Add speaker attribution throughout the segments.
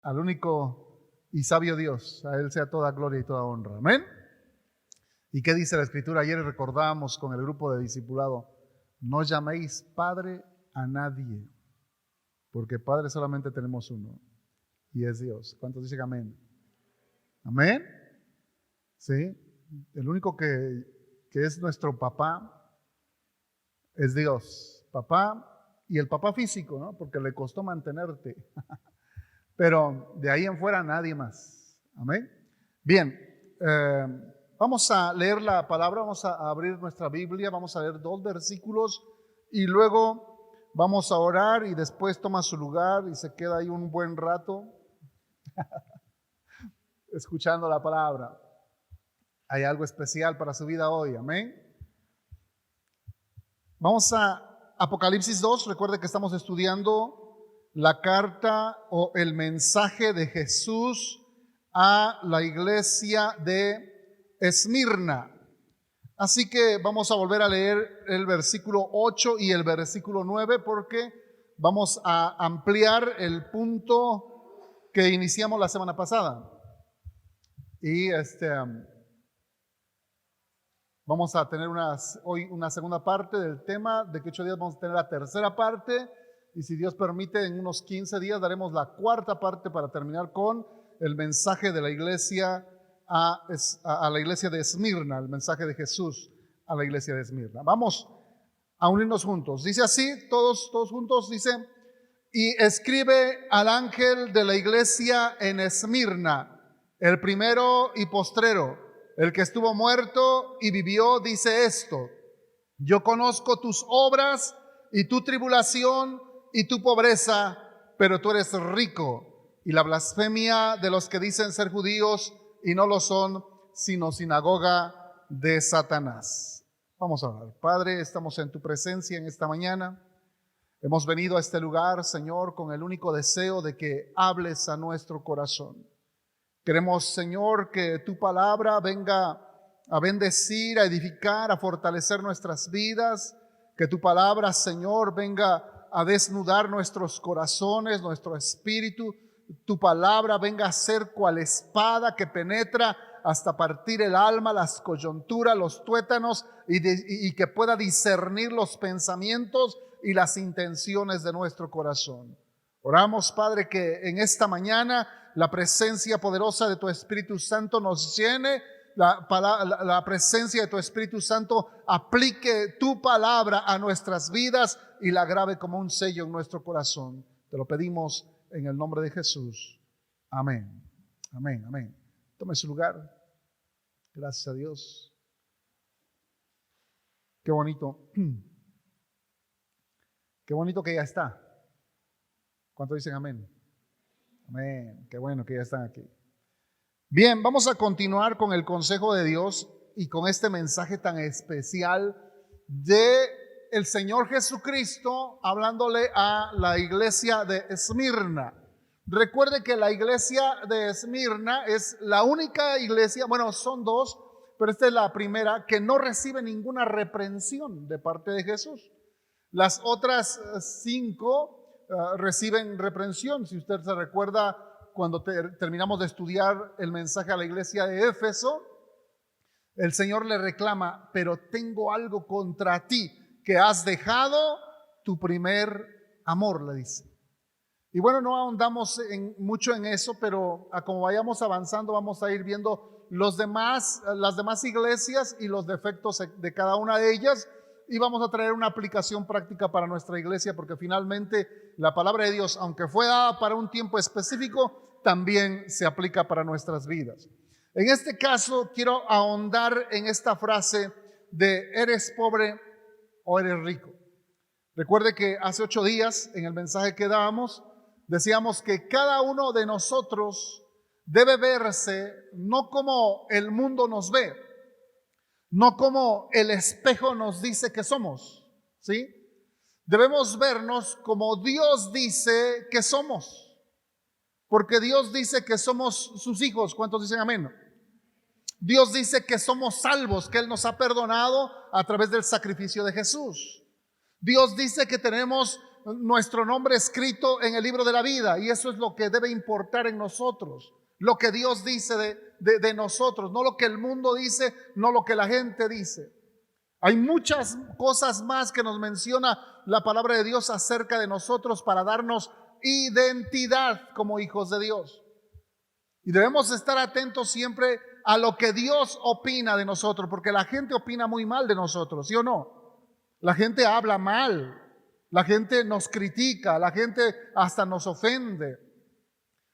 Speaker 1: al único y sabio Dios. A Él sea toda gloria y toda honra. Amén. ¿Y qué dice la Escritura? Ayer recordamos con el grupo de discipulado: no llaméis Padre a nadie, porque Padre solamente tenemos uno, y es Dios. ¿Cuántos dicen amén? Amén. Sí, el único que es nuestro papá es Dios, papá, y el papá físico, ¿no? Porque le costó mantenerte. Pero de ahí en fuera nadie más. Amén. Bien, vamos a leer la palabra, vamos a abrir nuestra Biblia, vamos a leer 2 versículos y luego vamos a orar y después toma su lugar y se queda ahí un buen rato escuchando la palabra. Hay algo especial para su vida hoy, amén. Vamos a Apocalipsis 2, recuerde que estamos estudiando la carta o el mensaje de Jesús a la iglesia de Esmirna. Así que vamos a volver a leer el versículo 8 y el versículo 9 porque vamos a ampliar el punto que iniciamos la semana pasada. Y vamos a tener hoy una segunda parte del tema. De que 8 días vamos a tener la tercera parte. Y si Dios permite, en unos 15 días daremos la cuarta parte para terminar con el mensaje de la iglesia a la iglesia de Esmirna, el mensaje de Jesús a la iglesia de Esmirna. Vamos a unirnos juntos. Dice así, todos juntos, dice: y escribe al ángel de la iglesia en Esmirna, el primero y postrero, el que estuvo muerto y vivió, dice esto: yo conozco tus obras y tu tribulación y tu pobreza, pero tú eres rico, y la blasfemia de los que dicen ser judíos y no lo son, sino sinagoga de Satanás. Vamos a orar. Padre, estamos en tu presencia en esta mañana. Hemos venido a este lugar, Señor, con el único deseo de que hables a nuestro corazón. Queremos, Señor, que tu palabra venga a bendecir, a edificar, a fortalecer nuestras vidas. Que tu palabra, Señor, venga a desnudar nuestros corazones, nuestro espíritu. Tu palabra venga a ser cual espada que penetra hasta partir el alma, las coyunturas, los tuétanos, y que pueda discernir los pensamientos y las intenciones de nuestro corazón. Oramos, Padre, que en esta mañana la presencia poderosa de tu Espíritu Santo nos llene, la presencia de tu Espíritu Santo aplique tu palabra a nuestras vidas y la grabe como un sello en nuestro corazón. Te lo pedimos en el nombre de Jesús. Amén. Amén, amén. Tome su lugar. Gracias a Dios. Qué bonito. Qué bonito que ya está. ¿Cuántos dicen amén? Amén. Qué bueno que ya están aquí. Bien, vamos a continuar con el consejo de Dios y con este mensaje tan especial de el Señor Jesucristo hablándole a la iglesia de Esmirna. Recuerde que la iglesia de Esmirna es la única iglesia, bueno, son 2, pero esta es la primera que no recibe ninguna reprensión de parte de Jesús. Las otras 5 reciben reprensión. Si usted se recuerda, cuando terminamos de estudiar el mensaje a la iglesia de Éfeso, el Señor le reclama: pero tengo algo contra ti, que has dejado tu primer amor, le dice. Y bueno, no ahondamos mucho en eso, pero como vayamos avanzando vamos a ir viendo las demás iglesias y los defectos de cada una de ellas, y vamos a traer una aplicación práctica para nuestra iglesia, porque finalmente la palabra de Dios, aunque fue dada para un tiempo específico, también se aplica para nuestras vidas. En este caso quiero ahondar en esta frase de ¿eres pobre o eres rico? Recuerde que hace 8 días en el mensaje que dábamos decíamos que cada uno de nosotros debe verse no como el mundo nos ve, no como el espejo nos dice que somos, ¿sí? Debemos vernos como Dios dice que somos, porque Dios dice que somos sus hijos. ¿Cuántos dicen amén? Dios dice que somos salvos, que Él nos ha perdonado a través del sacrificio de Jesús. Dios dice que tenemos nuestro nombre escrito en el libro de la vida, y eso es lo que debe importar en nosotros, lo que Dios dice de nosotros, no lo que el mundo dice, no lo que la gente dice. Hay muchas cosas más que nos menciona la palabra de Dios acerca de nosotros para darnos identidad como hijos de Dios. Y debemos estar atentos siempre a lo que Dios opina de nosotros, porque la gente opina muy mal de nosotros, ¿sí o no? La gente habla mal, la gente nos critica, la gente hasta nos ofende.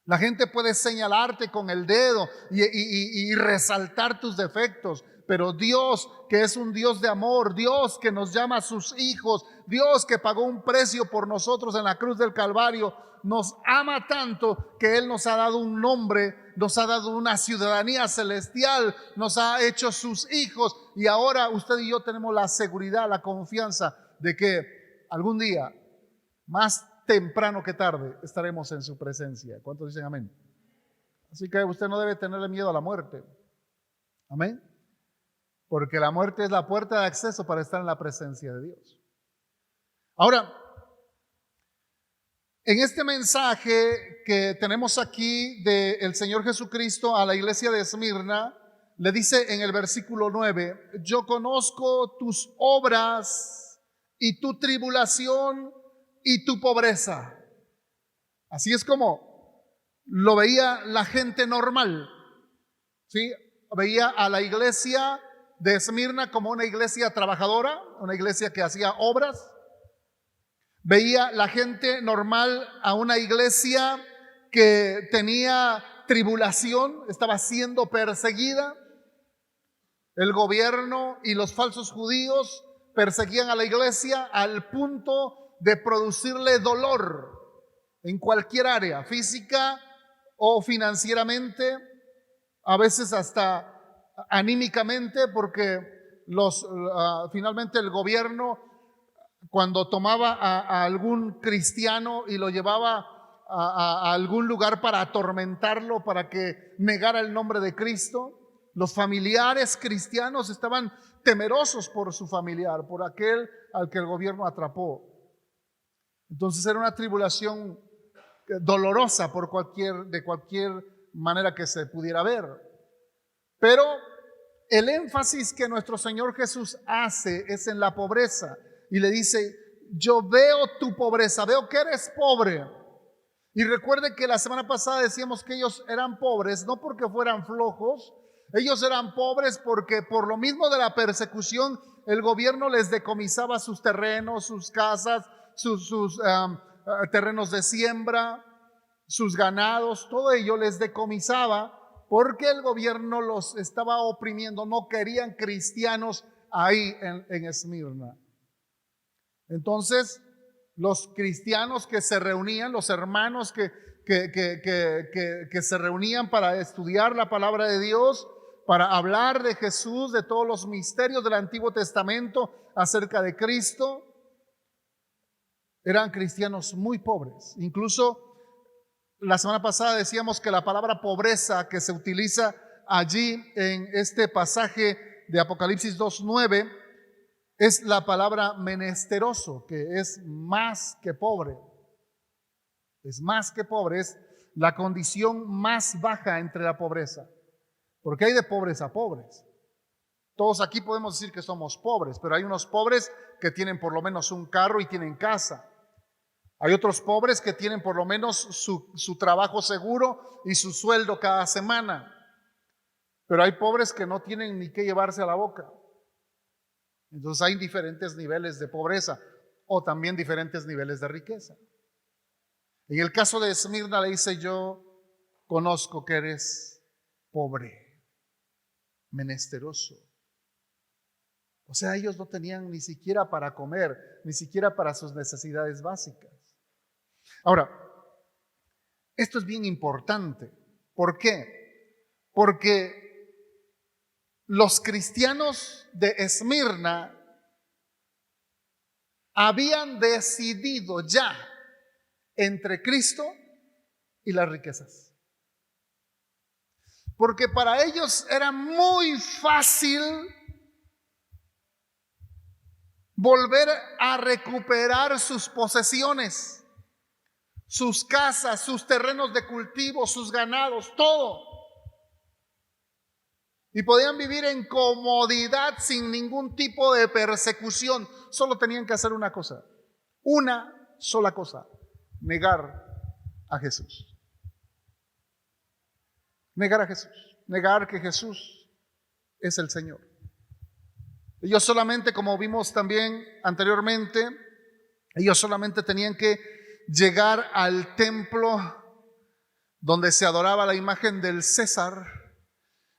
Speaker 1: La gente puede señalarte con el dedo y resaltar tus defectos, pero Dios, que es un Dios de amor, Dios que nos llama a sus hijos, Dios que pagó un precio por nosotros en la cruz del Calvario, nos ama tanto que Él nos ha dado un nombre, nos ha dado una ciudadanía celestial, nos ha hecho sus hijos, y ahora usted y yo tenemos la seguridad, la confianza de que algún día, más temprano que tarde, estaremos en su presencia. ¿Cuántos dicen amén? Así que usted no debe tenerle miedo a la muerte. Amén. Porque la muerte es la puerta de acceso para estar en la presencia de Dios. Ahora, en este mensaje que tenemos aquí del Señor Jesucristo a la iglesia de Esmirna, le dice en el versículo 9: yo conozco tus obras y tu tribulación y tu pobreza. Así es como lo veía la gente normal, ¿sí? Veía a la iglesia de Esmirna como una iglesia trabajadora, una iglesia que hacía obras. Veía la gente normal a una iglesia que tenía tribulación, estaba siendo perseguida. El gobierno y los falsos judíos perseguían a la iglesia al punto de producirle dolor en cualquier área, física o financieramente, a veces hasta anímicamente, porque finalmente el gobierno, cuando tomaba a algún cristiano y lo llevaba a algún lugar para atormentarlo, para que negara el nombre de Cristo, los familiares cristianos estaban temerosos por su familiar, por aquel al que el gobierno atrapó. Entonces era una tribulación dolorosa de cualquier manera que se pudiera ver. Pero el énfasis que nuestro Señor Jesús hace es en la pobreza. Y le dice: yo veo tu pobreza, veo que eres pobre. Y recuerde que la semana pasada decíamos que ellos eran pobres, no porque fueran flojos. Ellos eran pobres porque por lo mismo de la persecución, el gobierno les decomisaba sus terrenos, sus casas, sus terrenos de siembra, sus ganados, todo ello les decomisaba porque el gobierno los estaba oprimiendo. No querían cristianos ahí en Esmirna. Entonces, los cristianos que se reunían, los hermanos que se reunían para estudiar la palabra de Dios, para hablar de Jesús, de todos los misterios del Antiguo Testamento acerca de Cristo, eran cristianos muy pobres. Incluso la semana pasada decíamos que la palabra pobreza que se utiliza allí en este pasaje de Apocalipsis 2:9 es la palabra menesteroso, que es más que pobre. Es más que pobre, es la condición más baja entre la pobreza. Porque hay de pobres a pobres. Todos aquí podemos decir que somos pobres, pero hay unos pobres que tienen por lo menos un carro y tienen casa. Hay otros pobres que tienen por lo menos su trabajo seguro y su sueldo cada semana. Pero hay pobres que no tienen ni qué llevarse a la boca. Entonces hay diferentes niveles de pobreza o también diferentes niveles de riqueza. En el caso de Esmirna le dice: yo conozco que eres pobre, menesteroso. O sea, ellos no tenían ni siquiera para comer, ni siquiera para sus necesidades básicas. Ahora, esto es bien importante. ¿Por qué? Porque los cristianos de Esmirna habían decidido ya entre Cristo y las riquezas. Porque para ellos era muy fácil volver a recuperar sus posesiones, sus casas, sus terrenos de cultivo, sus ganados, todo. Y podían vivir en comodidad sin ningún tipo de persecución. Solo tenían que hacer una cosa, una sola cosa: negar a Jesús. Negar a Jesús, negar que Jesús es el Señor. Ellos solamente, como vimos también anteriormente, ellos solamente tenían que llegar al templo donde se adoraba la imagen del César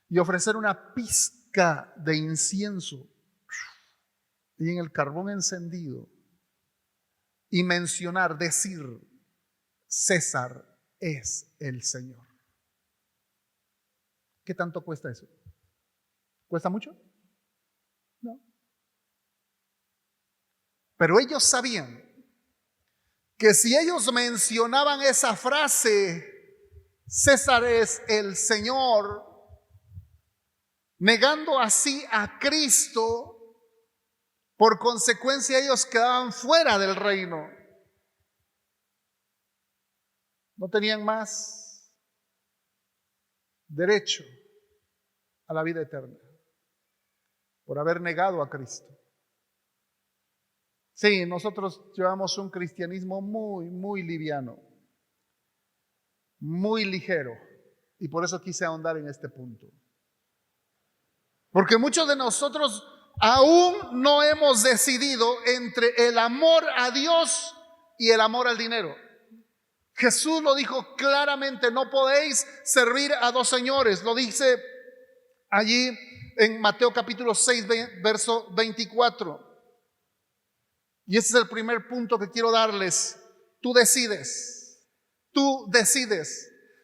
Speaker 1: y ofrecer una pizca de incienso y en el carbón encendido y mencionar, decir: César es el Señor. ¿Qué tanto cuesta eso? ¿Cuesta mucho? No. Pero ellos sabían que si ellos mencionaban esa frase, César es el Señor, negando así a Cristo, por consecuencia ellos quedaban fuera del reino. No tenían más derecho a la vida eterna por haber negado a Cristo. Sí, nosotros llevamos un cristianismo muy liviano, muy ligero, y por eso quise ahondar en este punto. Porque muchos de nosotros aún no hemos decidido entre el amor a Dios y el amor al dinero. Jesús lo dijo claramente: no podéis servir a dos señores. Lo dice allí en Mateo capítulo 6, verso 24. Y ese es el primer punto que quiero darles. Tú decides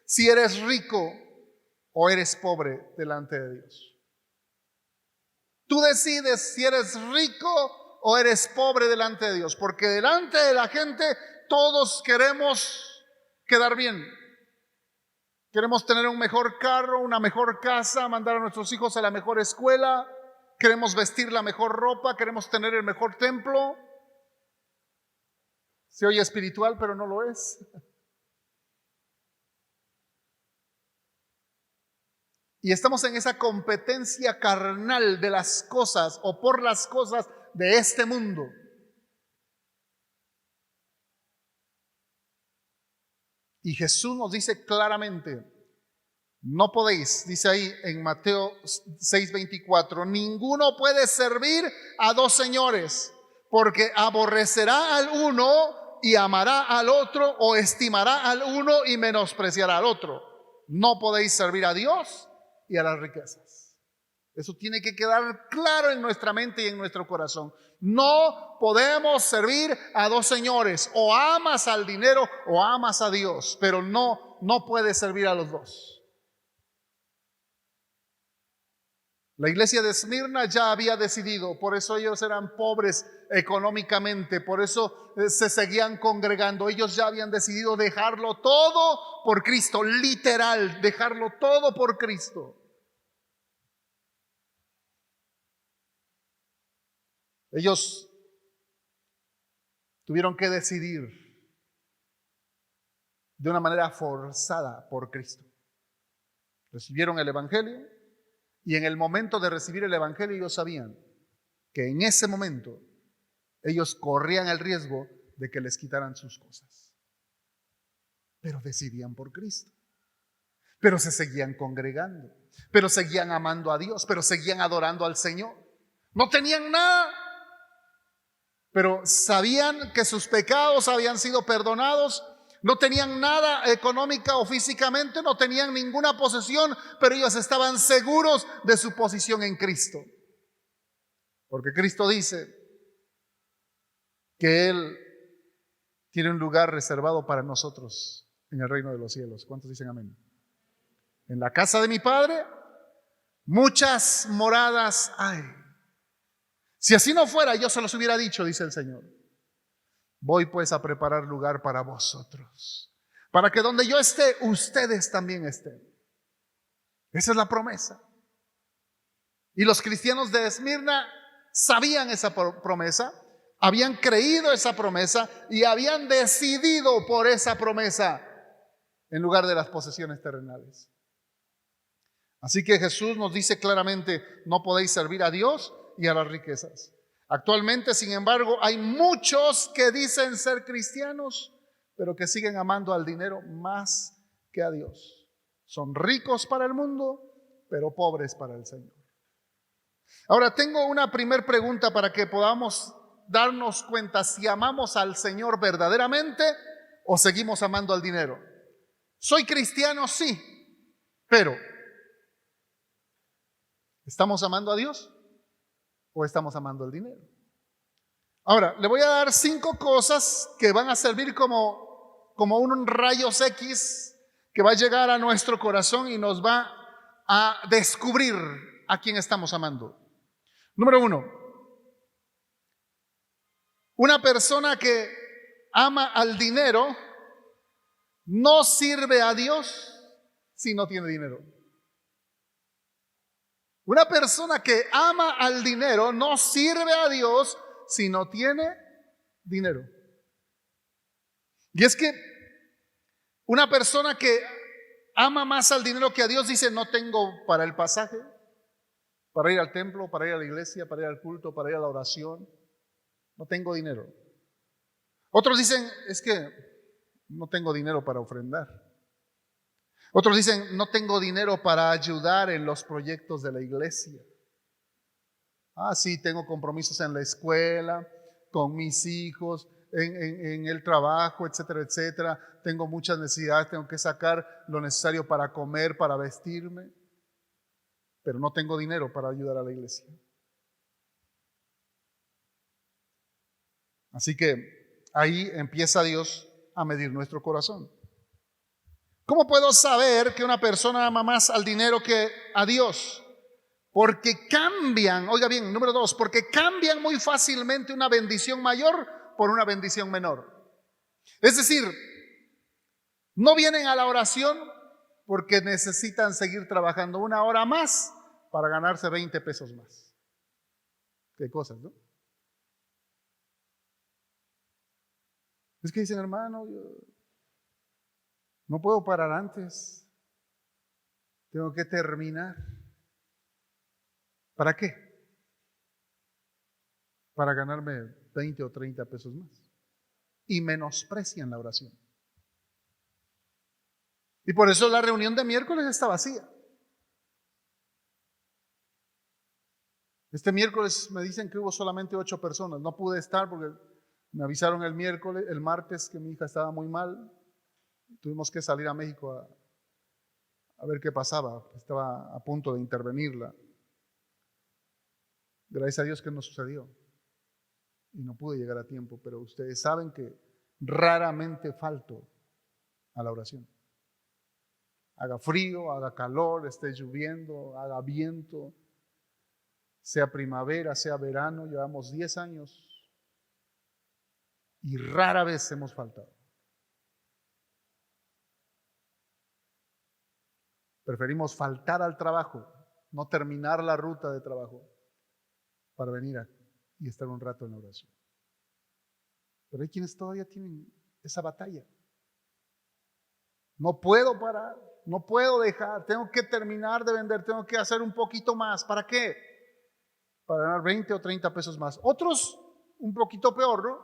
Speaker 1: si eres rico o eres pobre delante de Dios. Tú decides si eres rico o eres pobre delante de Dios, porque delante de la gente todos queremos quedar bien. Queremos tener un mejor carro, una mejor casa, mandar a nuestros hijos a la mejor escuela, queremos vestir la mejor ropa, queremos tener el mejor templo. Se oye espiritual, pero no lo es. Y estamos en esa competencia carnal de las cosas o por las cosas de este mundo. Y Jesús nos dice claramente: no podéis, dice ahí en Mateo 6:24, ninguno puede servir a dos señores, porque aborrecerá al uno y amará al otro, o estimará al uno y menospreciará al otro. No podéis servir a Dios y a las riquezas. Eso tiene que quedar claro en nuestra mente y en nuestro corazón. No podemos servir a dos señores: o amas al dinero o amas a Dios, pero no puedes servir a los dos. La iglesia de Esmirna ya había decidido, por eso ellos eran pobres económicamente, por eso se seguían congregando. Ellos ya habían decidido dejarlo todo por Cristo, literal, dejarlo todo por Cristo. Ellos tuvieron que decidir de una manera forzada por Cristo. Recibieron el Evangelio. Y en el momento de recibir el Evangelio ellos sabían que en ese momento ellos corrían el riesgo de que les quitaran sus cosas. Pero decidían por Cristo. Pero se seguían congregando. Pero seguían amando a Dios. Pero seguían adorando al Señor. No tenían nada. Pero sabían que sus pecados habían sido perdonados. No tenían nada económica o físicamente, no tenían ninguna posesión, pero ellos estaban seguros de su posición en Cristo. Porque Cristo dice que Él tiene un lugar reservado para nosotros en el reino de los cielos. ¿Cuántos dicen amén? En la casa de mi Padre muchas moradas hay. Si así no fuera, yo se los hubiera dicho, dice el Señor. Voy pues a preparar lugar para vosotros, para que donde yo esté, ustedes también estén. Esa es la promesa. Y los cristianos de Esmirna sabían esa promesa, habían creído esa promesa y habían decidido por esa promesa en lugar de las posesiones terrenales. Así que Jesús nos dice claramente: no podéis servir a Dios y a las riquezas. Actualmente, sin embargo, hay muchos que dicen ser cristianos, pero que siguen amando al dinero más que a Dios. Son ricos para el mundo, pero pobres para el Señor. Ahora, tengo una primer pregunta para que podamos darnos cuenta si amamos al Señor verdaderamente o seguimos amando al dinero. Soy cristiano, sí, pero ¿estamos amando a Dios o estamos amando el dinero? Ahora, le voy a dar 5 cosas que van a servir como un rayos X que va a llegar a nuestro corazón y nos va a descubrir a quién estamos amando. Número 1, una persona que ama al dinero no sirve a Dios si no tiene dinero. Una persona que ama al dinero no sirve a Dios si no tiene dinero. Y es que una persona que ama más al dinero que a Dios dice: no tengo para el pasaje, para ir al templo, para ir a la iglesia, para ir al culto, para ir a la oración. No tengo dinero. Otros dicen: es que no tengo dinero para ofrendar. Otros dicen: no tengo dinero para ayudar en los proyectos de la iglesia. Sí, tengo compromisos en la escuela, con mis hijos, en el trabajo, etcétera, etcétera. Tengo muchas necesidades, tengo que sacar lo necesario para comer, para vestirme, pero no tengo dinero para ayudar a la iglesia. Así que ahí empieza Dios a medir nuestro corazón. ¿Cómo puedo saber que una persona ama más al dinero que a Dios? Porque cambian, oiga bien, número 2, porque cambian muy fácilmente una bendición mayor por una bendición menor. Es decir, no vienen a la oración porque necesitan seguir trabajando 1 hora más para ganarse 20 pesos más. Qué cosas, ¿no? Es que dicen: hermano, yo no puedo parar antes, tengo que terminar. ¿Para qué? Para ganarme 20 o 30 pesos más. Y menosprecian la oración. Y por eso la reunión de miércoles está vacía. Este miércoles me dicen que hubo solamente 8 personas. No pude estar porque me avisaron el martes que mi hija estaba muy mal. Tuvimos que salir a México a ver qué pasaba. Estaba a punto de intervenirla. Gracias a Dios que no sucedió y no pude llegar a tiempo, pero ustedes saben que raramente falto a la oración. Haga frío, haga calor, esté lloviendo, haga viento, sea primavera, sea verano, llevamos 10 años y rara vez hemos faltado. Preferimos faltar al trabajo, no terminar la ruta de trabajo, para venir y estar un rato en la oración. Pero hay quienes todavía tienen esa batalla. No puedo parar, no puedo dejar, tengo que terminar de vender, tengo que hacer un poquito más. ¿Para qué? Para ganar 20 o 30 pesos más. Otros un poquito peor, ¿no?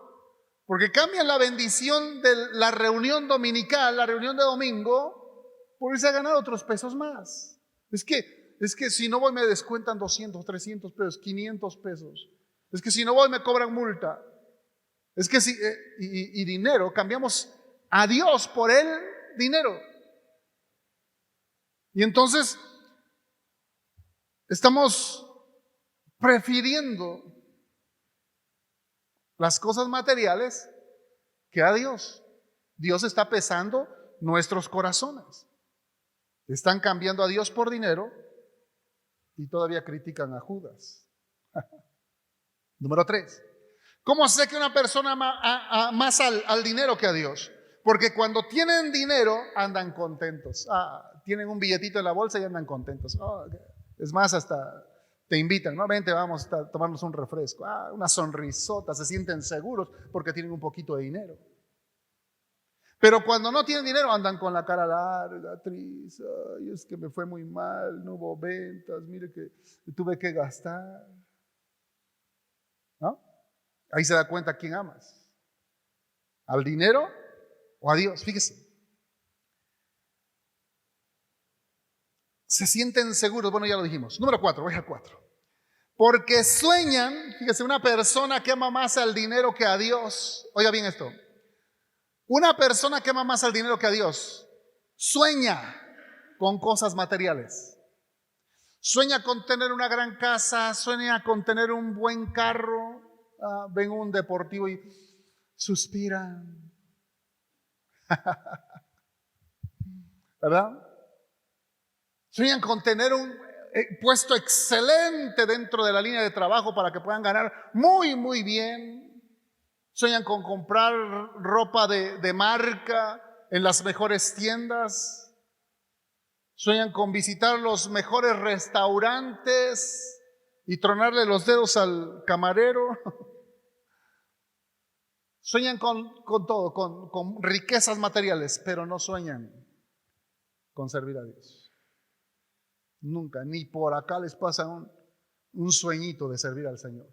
Speaker 1: Porque cambian la bendición de la reunión dominical, la reunión de domingo, por irse a ganar otros pesos más. Es que si no voy me descuentan 200, 300 pesos, 500 pesos. Es que si no voy me cobran multa. Es que si, y dinero, cambiamos a Dios por el dinero. Y entonces estamos prefiriendo las cosas materiales que a Dios. Dios está pesando nuestros corazones. Están cambiando a Dios por dinero y todavía critican a Judas. Número 3. ¿Cómo sé que una persona ama más al dinero que a Dios? Porque cuando tienen dinero andan contentos. Tienen un billetito en la bolsa y andan contentos. Es más, hasta Te invitan, no, vente, vamos a tomarnos un refresco. Una sonrisota, se sienten seguros porque tienen un poquito de dinero. Pero cuando no tienen dinero andan con la cara larga, triste. Ay, es que me fue muy mal, no hubo ventas, mire que tuve que gastar. ¿No? Ahí se da cuenta quién amas. ¿Al dinero o a Dios? Fíjese. Se sienten seguros. Bueno, ya lo dijimos. Número 4, voy al 4. Porque sueñan, fíjese, una persona que ama más al dinero que a Dios. Oiga bien esto. Una persona que ama más al dinero que a Dios sueña con cosas materiales. Sueña con tener una gran casa, sueña con tener un buen carro. Ven un deportivo y suspira. ¿Verdad? Sueñan con tener un puesto excelente dentro de la línea de trabajo para que puedan ganar muy, muy bien. Sueñan con comprar ropa de marca en las mejores tiendas. Sueñan con visitar los mejores restaurantes y tronarle los dedos al camarero. Sueñan con todo, con riquezas materiales, pero no sueñan con servir a Dios. Nunca, ni por acá les pasa un sueñito de servir al Señor.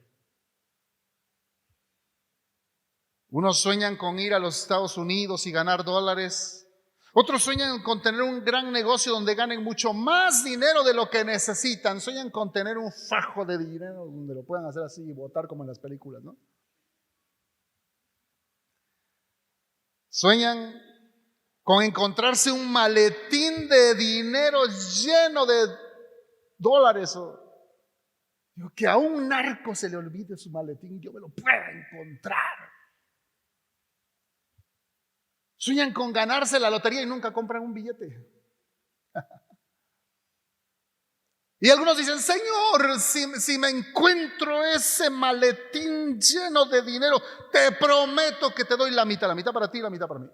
Speaker 1: Unos sueñan con ir a los Estados Unidos y ganar dólares. Otros sueñan con tener un gran negocio donde ganen mucho más dinero de lo que necesitan. Sueñan con tener un fajo de dinero donde lo puedan hacer así y botar como en las películas, ¿no? Sueñan con encontrarse un maletín de dinero lleno de dólares. Que a un narco se le olvide su maletín, yo me lo pueda encontrar. Sueñan con ganarse la lotería y nunca compran un billete. Y algunos dicen, Señor, si me encuentro ese maletín lleno de dinero, te prometo que te doy la mitad para ti y la mitad para mí.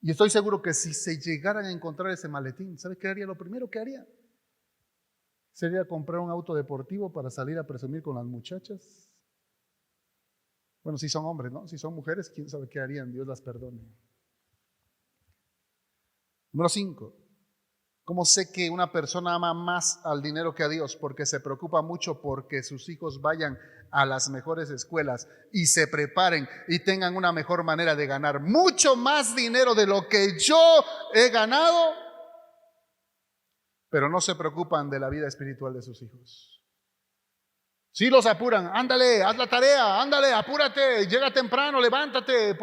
Speaker 1: Y estoy seguro que si se llegaran a encontrar ese maletín, ¿sabe qué haría? Lo primero que haría sería comprar un auto deportivo para salir a presumir con las muchachas. Bueno, si son hombres, ¿no? Si son mujeres, quién sabe qué harían, Dios las perdone. Número 5. ¿Cómo sé que una persona ama más al dinero que a Dios? Porque se preocupa mucho porque sus hijos vayan a las mejores escuelas y se preparen y tengan una mejor manera de ganar mucho más dinero de lo que yo he ganado, pero no se preocupan de la vida espiritual de sus hijos. Sí los apuran, ándale, haz la tarea, ándale, apúrate, llega temprano, levántate,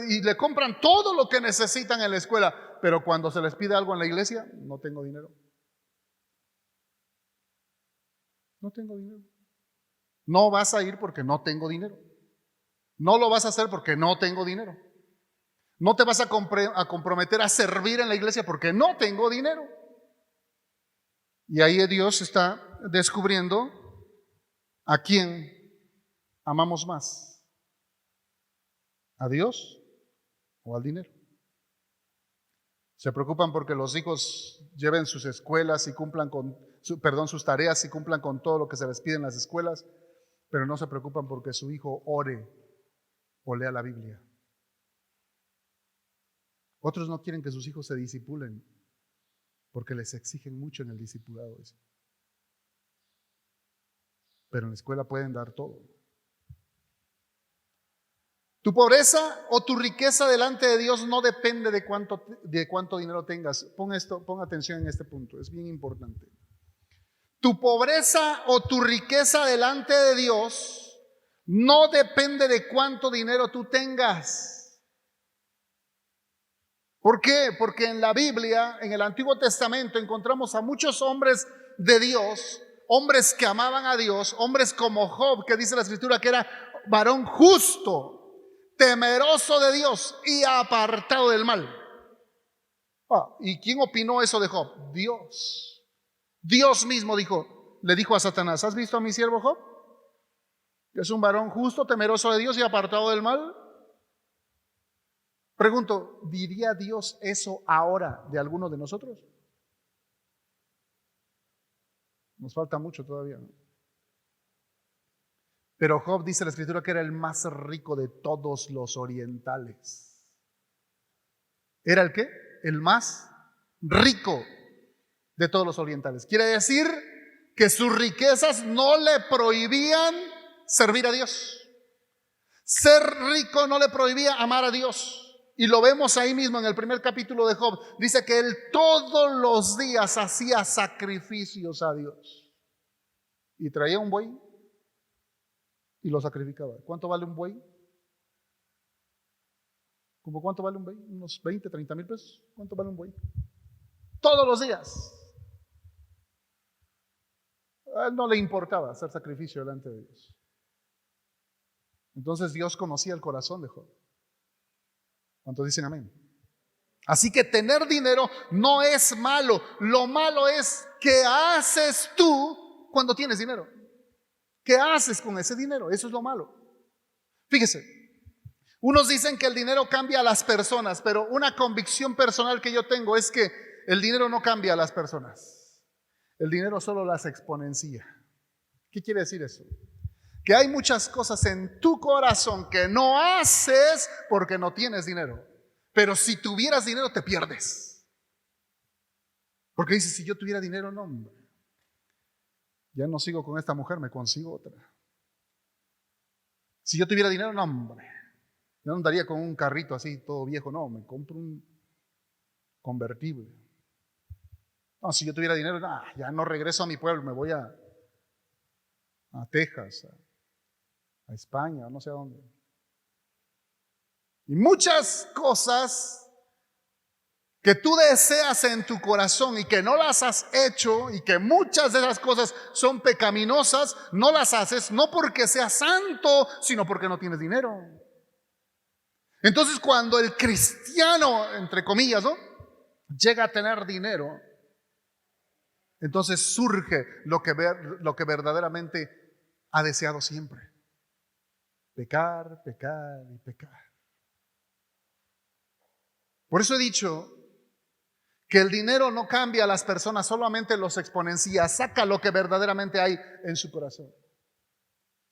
Speaker 1: y le compran todo lo que necesitan en la escuela, pero cuando se les pide algo en la iglesia, no tengo dinero. No tengo dinero. No vas a ir porque no tengo dinero. No lo vas a hacer porque no tengo dinero. No te vas a comprometer a servir en la iglesia porque no tengo dinero. Y ahí Dios está descubriendo a quién amamos más, a Dios o al dinero. Se preocupan porque los hijos lleven sus escuelas y cumplan sus tareas y cumplan con todo lo que se les pide en las escuelas, pero no se preocupan porque su hijo ore o lea la Biblia. Otros no quieren que sus hijos se discipulen porque les exigen mucho en el discipulado eso. Pero en la escuela pueden dar todo. Tu pobreza o tu riqueza delante de Dios no depende de cuánto dinero tengas. Pon atención en este punto, es bien importante. Tu pobreza o tu riqueza delante de Dios no depende de cuánto dinero tú tengas. ¿Por qué? Porque en la Biblia, en el Antiguo Testamento, encontramos a muchos hombres de Dios, hombres que amaban a Dios, hombres como Job, que dice la Escritura que era varón justo, temeroso de Dios y apartado del mal. ¿Y quién opinó eso de Job? Dios. Dios mismo le dijo a Satanás, ¿has visto a mi siervo Job? Es un varón justo, temeroso de Dios y apartado del mal. Pregunto, ¿diría Dios eso ahora de alguno de nosotros? Nos falta mucho todavía, ¿no? Pero Job, dice la Escritura, que era el más rico de todos los orientales. ¿Era el qué? El más rico de todos los orientales. Quiere decir que sus riquezas no le prohibían servir a Dios. Ser rico no le prohibía amar a Dios. Y lo vemos ahí mismo en el primer capítulo de Job. Dice que él todos los días hacía sacrificios a Dios. Y traía un buey y lo sacrificaba. ¿Cuánto vale un buey? ¿Cómo cuánto vale un buey? Unos 20, 30 mil pesos. ¿Cuánto vale un buey? Todos los días. A él no le importaba hacer sacrificio delante de Dios. Entonces Dios conocía el corazón de Job. ¿Cuántos dicen amén? Así que tener dinero no es malo. Lo malo es qué haces tú cuando tienes dinero. ¿Qué haces con ese dinero? Eso es lo malo. Fíjese, unos dicen que el dinero cambia a las personas, pero una convicción personal que yo tengo es que el dinero no cambia a las personas. El dinero solo las exponencia. ¿Qué quiere decir eso? Que hay muchas cosas en tu corazón que no haces porque no tienes dinero. Pero si tuvieras dinero te pierdes. Porque dices, si yo tuviera dinero, no, hombre, ya no sigo con esta mujer, me consigo otra. Si yo tuviera dinero, no, hombre, yo no andaría con un carrito así todo viejo, no, me compro un convertible. No, si yo tuviera dinero, no, ya no regreso a mi pueblo, me voy a Texas, a España, no sé a dónde. Y muchas cosas que tú deseas en tu corazón y que no las has hecho, y que muchas de esas cosas son pecaminosas, no las haces no porque seas santo, sino porque no tienes dinero. Entonces cuando el cristiano, entre comillas, ¿no?, llega a tener dinero, entonces surge lo que verdaderamente ha deseado siempre: pecar, pecar y pecar. Por eso he dicho que el dinero no cambia a las personas, solamente los exponencia, saca lo que verdaderamente hay en su corazón.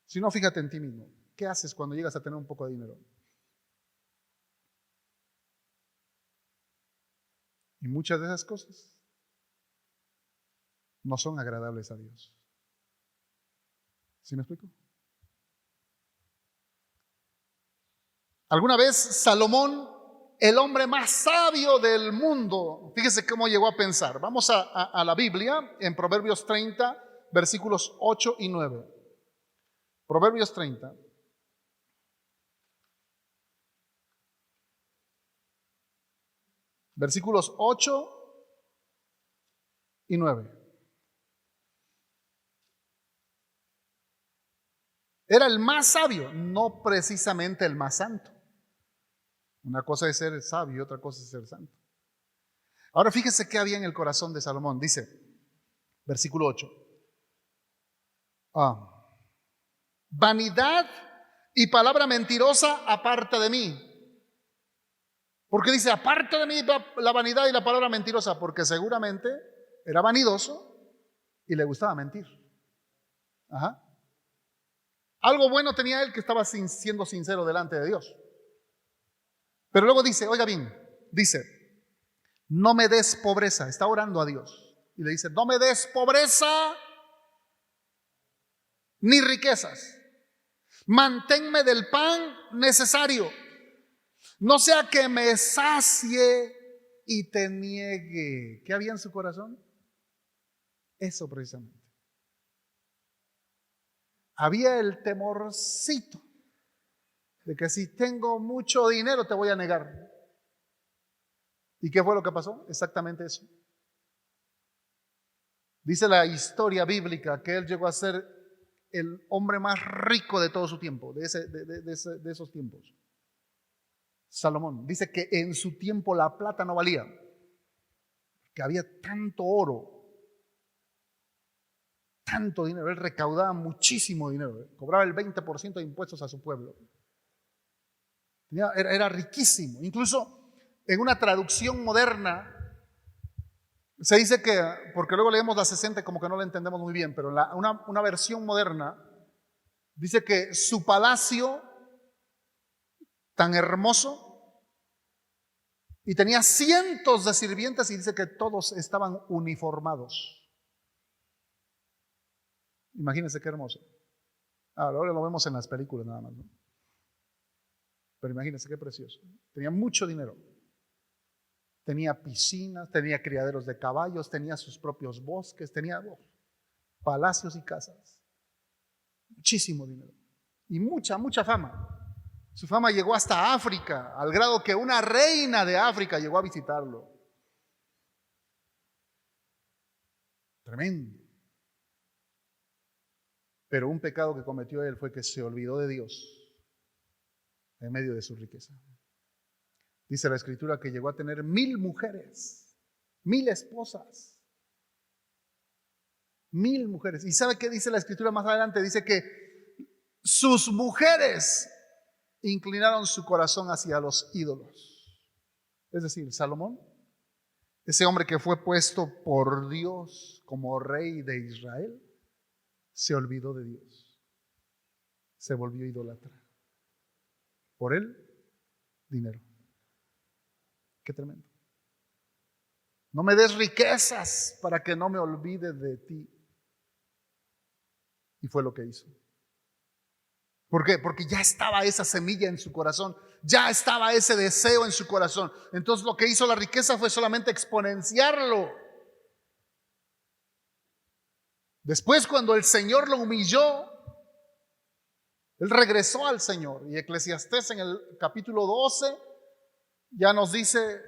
Speaker 1: Si no, fíjate en ti mismo. ¿Qué haces cuando llegas a tener un poco de dinero? Y muchas de esas cosas no son agradables a Dios. ¿Sí me explico? Alguna vez Salomón, el hombre más sabio del mundo, fíjese cómo llegó a pensar. Vamos a la Biblia en Proverbios 30, versículos 8 y 9. Proverbios 30. Versículos 8 y 9. Era el más sabio, no precisamente el más santo. Una cosa es ser sabio y otra cosa es ser santo. Ahora fíjese qué había en el corazón de Salomón. Dice, versículo 8. Vanidad y palabra mentirosa aparte de mí. ¿Por qué dice aparte de mí la vanidad y la palabra mentirosa? Porque seguramente era vanidoso y le gustaba mentir. Ajá. Algo bueno tenía él, que estaba siendo sincero delante de Dios. Pero luego dice, oiga bien, dice, no me des pobreza. Está orando a Dios y le dice, no me des pobreza ni riquezas. Manténme del pan necesario, no sea que me sacie y te niegue. ¿Qué había en su corazón? Eso precisamente. Había el temorcito de que si tengo mucho dinero te voy a negar. ¿Y qué fue lo que pasó? Exactamente eso. Dice la historia bíblica que él llegó a ser el hombre más rico de todo su tiempo, de esos tiempos. Salomón dice que en su tiempo la plata no valía, que había tanto oro, tanto dinero. Él recaudaba muchísimo dinero, cobraba el 20% de impuestos a su pueblo. Era riquísimo. Incluso en una traducción moderna Se dice que, porque luego leemos la 60 y como que no la entendemos muy bien, pero una versión moderna dice que su palacio tan hermoso y tenía cientos de sirvientes y dice que todos estaban uniformados. Imagínense qué hermoso. Ahora lo vemos en las películas nada más, ¿no? Pero imagínense qué precioso. Tenía mucho dinero. Tenía piscinas, tenía criaderos de caballos, tenía sus propios bosques, tenía palacios y casas. Muchísimo dinero. Y mucha, mucha fama. Su fama llegó hasta África, al grado que una reina de África llegó a visitarlo. Tremendo. Pero un pecado que cometió él fue que se olvidó de Dios en medio de su riqueza. Dice la Escritura que llegó a tener 1000 mujeres, 1000 esposas, 1000 mujeres. ¿Y sabe qué dice la Escritura más adelante? Dice que sus mujeres inclinaron su corazón hacia los ídolos. Es decir, Salomón, ese hombre que fue puesto por Dios como rey de Israel, se olvidó de Dios. Se volvió idólatra. Por él, dinero. Qué tremendo. No me des riquezas para que no me olvide de ti. Y fue lo que hizo. ¿Por qué? Porque ya estaba esa semilla en su corazón, ya estaba ese deseo en su corazón. Entonces lo que hizo la riqueza fue solamente exponenciarlo. Después, cuando el Señor lo humilló, él regresó al Señor. Y Eclesiastés en el capítulo 12 ya nos dice: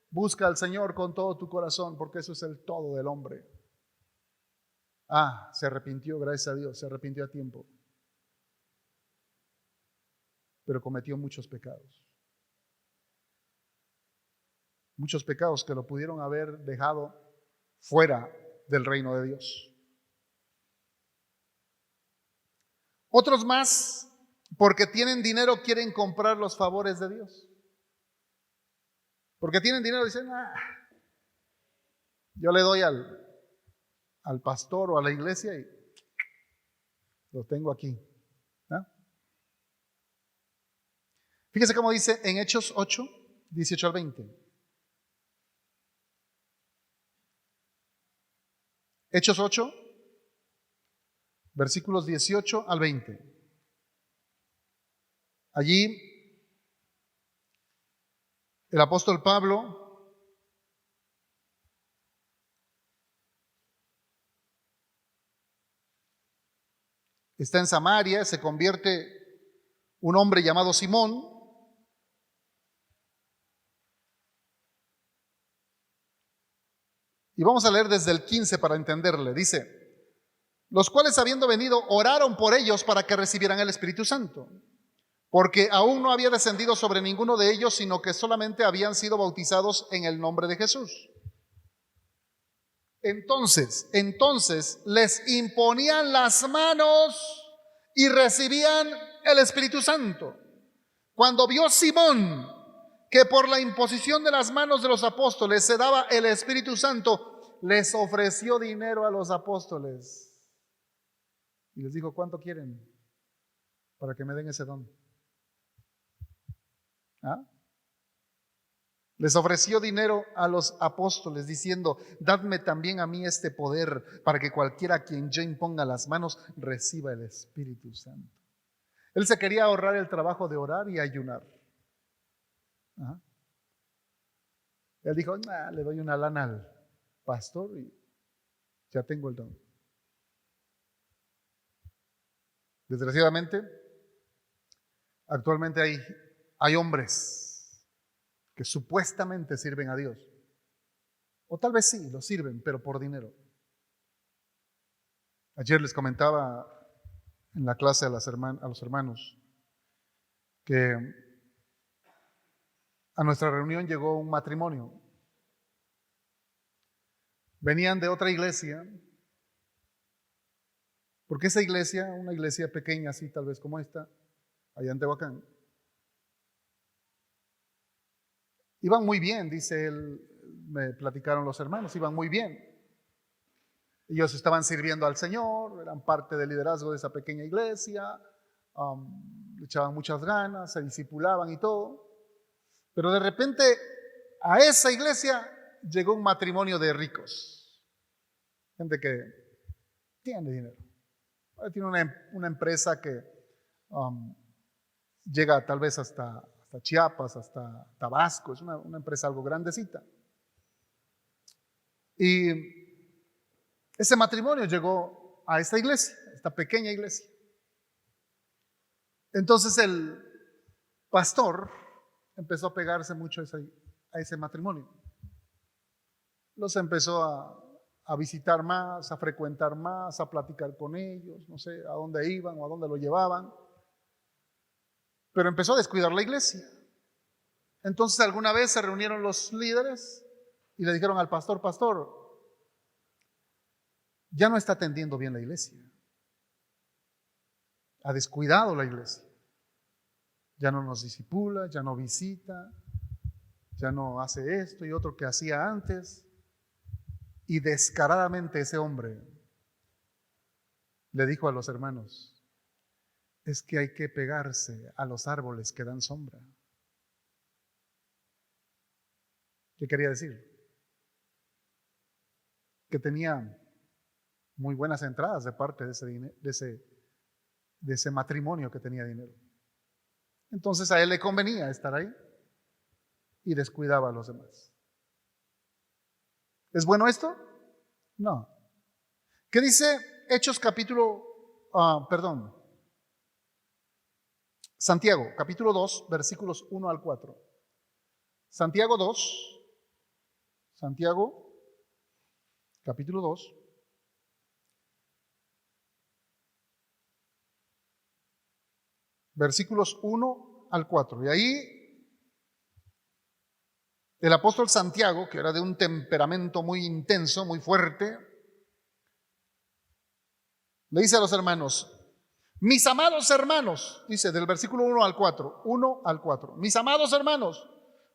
Speaker 1: busca al Señor con todo tu corazón, porque eso es el todo del hombre. Se arrepintió, gracias a Dios, se arrepintió a tiempo. Pero cometió muchos pecados. Muchos pecados que lo pudieron haber dejado fuera del reino de Dios. Otros más, porque tienen dinero, quieren comprar los favores de Dios. Porque tienen dinero, dicen: yo le doy al pastor o a la iglesia y lo tengo aquí. ¿No? Fíjese cómo dice en Hechos 8, 18 al 20. Hechos 8, versículos 18 al 20. Allí el apóstol Pablo está en Samaria, se convierte un hombre llamado Simón. Y vamos a leer desde el 15 para entenderle. Dice: los cuales, habiendo venido, oraron por ellos para que recibieran el Espíritu Santo, porque aún no había descendido sobre ninguno de ellos, sino que solamente habían sido bautizados en el nombre de Jesús. Entonces les imponían las manos y recibían el Espíritu Santo. Cuando vio Simón que por la imposición de las manos de los apóstoles se daba el Espíritu Santo, les ofreció dinero a los apóstoles y les dijo: ¿cuánto quieren para que me den ese don? Les ofreció dinero a los apóstoles diciendo: dadme también a mí este poder para que cualquiera a quien yo imponga las manos reciba el Espíritu Santo. Él se quería ahorrar el trabajo de orar y ayunar. Él dijo: le doy una lana al pastor y ya tengo el don. Desgraciadamente, actualmente hay hombres que supuestamente sirven a Dios, o tal vez sí, lo sirven, pero por dinero. Ayer les comentaba en la clase a los hermanos que a nuestra reunión llegó un matrimonio. Venían de otra iglesia, porque esa iglesia, una iglesia pequeña así tal vez como esta, allá en Tehuacán, iban muy bien, dice él, me platicaron los hermanos, iban muy bien. Ellos estaban sirviendo al Señor, eran parte del liderazgo de esa pequeña iglesia, le echaban muchas ganas, se discipulaban y todo. Pero de repente a esa iglesia llegó un matrimonio de ricos, gente que tiene dinero. Tiene una empresa que llega tal vez hasta Chiapas, hasta Tabasco, es una empresa algo grandecita. Y ese matrimonio llegó a esta iglesia, esta pequeña iglesia. Entonces el pastor empezó a pegarse mucho a ese matrimonio. Los empezó a visitar más, a frecuentar más, a platicar con ellos, no sé a dónde iban o a dónde lo llevaban. Pero empezó a descuidar la iglesia. Entonces alguna vez se reunieron los líderes y le dijeron al pastor, pastor, ya no está atendiendo bien la iglesia. Ha descuidado la iglesia. Ya no nos discipula, ya no visita, ya no hace esto y otro que hacía antes. Y descaradamente ese hombre le dijo a los hermanos, es que hay que pegarse a los árboles que dan sombra. ¿Qué quería decir? Que tenía muy buenas entradas de parte de ese matrimonio que tenía dinero. Entonces a él le convenía estar ahí y descuidaba a los demás. ¿Es bueno esto? No. ¿Qué dice Hechos Santiago, capítulo 2, versículos 1 al 4. Santiago, capítulo 2. Versículos 1 al 4. Y ahí el apóstol Santiago, que era de un temperamento muy intenso, muy fuerte, le dice a los hermanos, mis amados hermanos, dice del versículo 1 al 4, mis amados hermanos,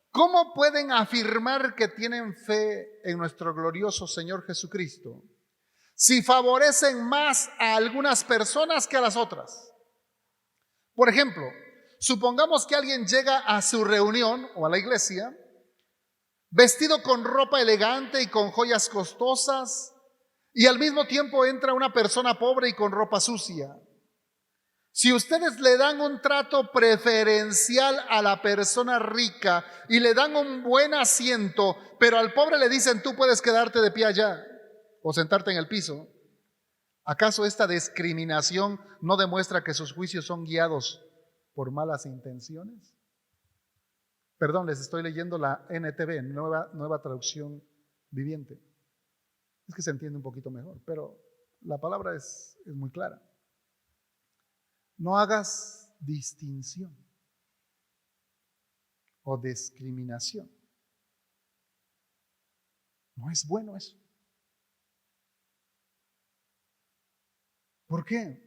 Speaker 1: ¿cómo pueden afirmar que tienen fe en nuestro glorioso Señor Jesucristo si favorecen más a algunas personas que a las otras? Por ejemplo, supongamos que alguien llega a su reunión o a la iglesia vestido con ropa elegante y con joyas costosas, y al mismo tiempo entra una persona pobre y con ropa sucia. Si ustedes le dan un trato preferencial a la persona rica y le dan un buen asiento, pero al pobre le dicen tú puedes quedarte de pie allá o sentarte en el piso, ¿acaso esta discriminación no demuestra que sus juicios son guiados por malas intenciones? Perdón, les estoy leyendo la NTV, nueva traducción viviente. Es que se entiende un poquito mejor, pero la palabra es muy clara. No hagas distinción o discriminación. No es bueno eso. ¿Por qué?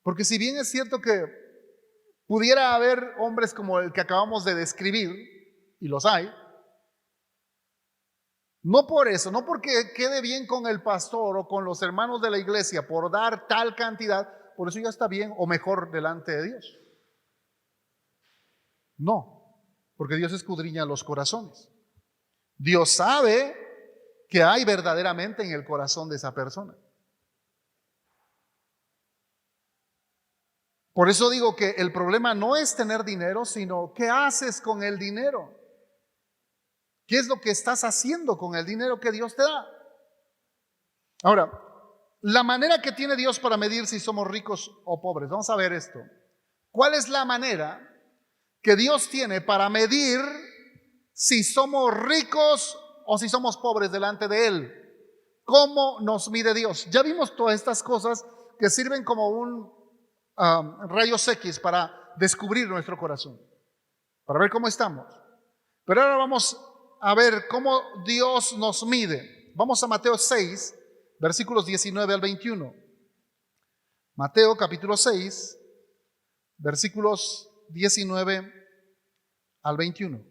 Speaker 1: Porque si bien es cierto que pudiera haber hombres como el que acabamos de describir, y los hay, no por eso, no porque quede bien con el pastor o con los hermanos de la iglesia por dar tal cantidad, por eso ya está bien o mejor delante de Dios. No, porque Dios escudriña los corazones. Dios sabe que hay verdaderamente en el corazón de esa persona. Por eso digo que el problema no es tener dinero, sino ¿qué haces con el dinero? ¿Qué es lo que estás haciendo con el dinero que Dios te da? Ahora, la manera que tiene Dios para medir si somos ricos o pobres, vamos a ver esto. ¿Cuál es la manera que Dios tiene para medir si somos ricos o si somos pobres delante de Él? ¿Cómo nos mide Dios? Ya vimos todas estas cosas que sirven como un rayos X para descubrir nuestro corazón, para ver cómo estamos. Pero ahora vamos a ver cómo Dios nos mide. Vamos a Mateo 6, versículos 19 al 21. Mateo capítulo 6, versículos 19 al 21.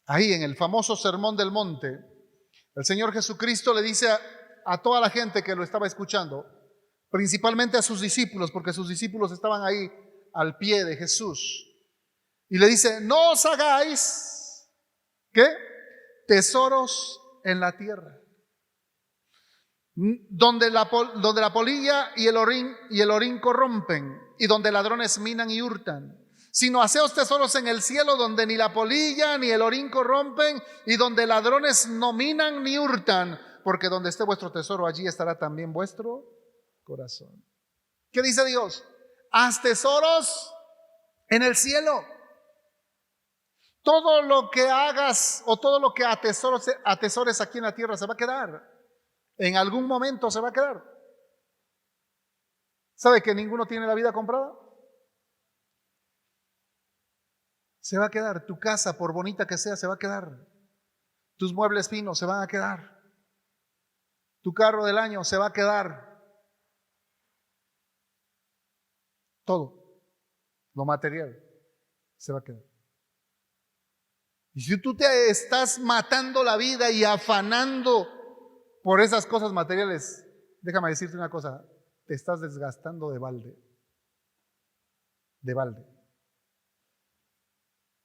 Speaker 1: ahí en el famoso Sermón del Monte, el Señor Jesucristo le dice a toda la gente que lo estaba escuchando, principalmente a sus discípulos, porque sus discípulos estaban ahí al pie de Jesús, y le dice: no os hagáis, ¿qué? Tesoros en la tierra, donde la polilla y el orín corrompen, y donde ladrones minan y hurtan, sino haceos tesoros en el cielo, donde ni la polilla ni el orín corrompen, y donde ladrones no minan ni hurtan, porque donde esté vuestro tesoro, allí estará también vuestro corazón. ¿Qué dice Dios? Haz tesoros en el cielo. Todo lo que hagas o todo lo que atesores aquí en la tierra se va a quedar. En algún momento se va a quedar. ¿Sabe que ninguno tiene la vida comprada? Se va a quedar. Tu casa, por bonita que sea, se va a quedar. Tus muebles finos se van a quedar. Tu carro del año se va a quedar. Todo lo material se va a quedar. Y si tú te estás matando la vida y afanando por esas cosas materiales, déjame decirte una cosa: te estás desgastando de balde. De balde.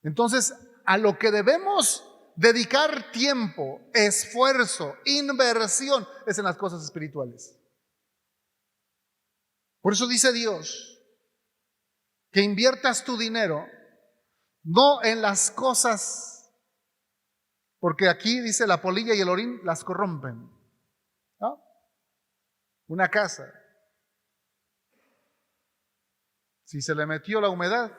Speaker 1: Entonces, a lo que debemos dedicar tiempo, esfuerzo, inversión, es en las cosas espirituales. Por eso dice Dios que inviertas tu dinero no en las cosas, porque aquí dice la polilla y el orín las corrompen, ¿no? Una casa, si se le metió la humedad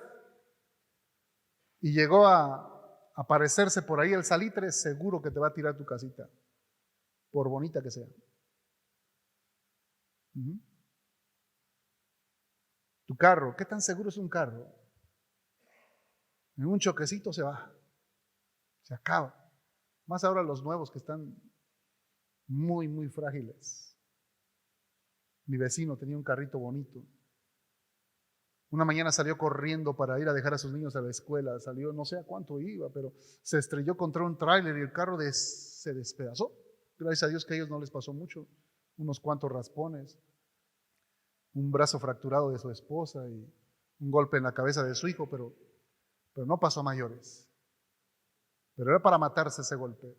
Speaker 1: y llegó a aparecerse por ahí el salitre, seguro que te va a tirar tu casita, por bonita que sea. Tu carro, ¿qué tan seguro es un carro? En un choquecito se va, se acaba. Más ahora los nuevos que están muy, muy frágiles. Mi vecino tenía un carrito bonito. Una mañana salió corriendo para ir a dejar a sus niños a la escuela. Salió, no sé a cuánto iba, pero se estrelló contra un tráiler y el carro se despedazó. Gracias a Dios que a ellos no les pasó mucho. Unos cuantos raspones, un brazo fracturado de su esposa y un golpe en la cabeza de su hijo, pero no pasó a mayores. Pero era para matarse ese golpe.